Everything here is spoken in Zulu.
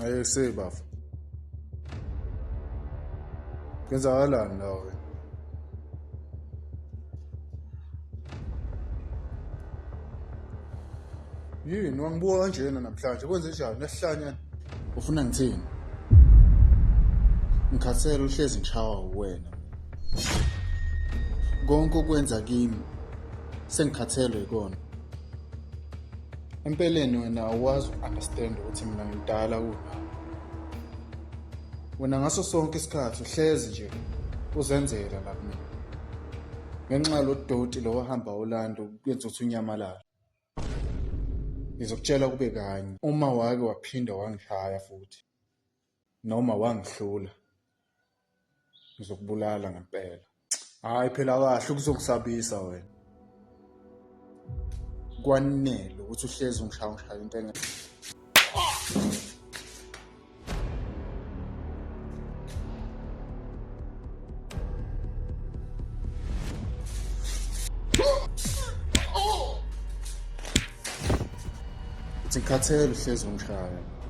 Ayekuseyi bafu. Kwenzakalani nawe? Yini wangibuka kanjena namhlanje? Kwenze njani? Nesihlanyana. Ufuna ngithini? Ngikhathele uhlezi ngishawa uwena. Konke okwenza kimi sengikhathelwe yikona. Empeleni wena awazi ukunderstand ukuthi mina ngidala kunawe. Wena ngaso sonke isikhathi uhlezi nje uzenzela la kumina. Ngenxa yalodoti lo wahamba uLando kwenza ukuthi unyamalala. Ngizokutshela kube kanye uma wake waphinda wangishaya futhi noma wangihlula ngizokubulala ngempela. Hayi phela kahle ukuzokusabisa wena. Kwanele ukuthi uhlezi ngishaya into engeke. Ngikhathele uhlezi ngishaya.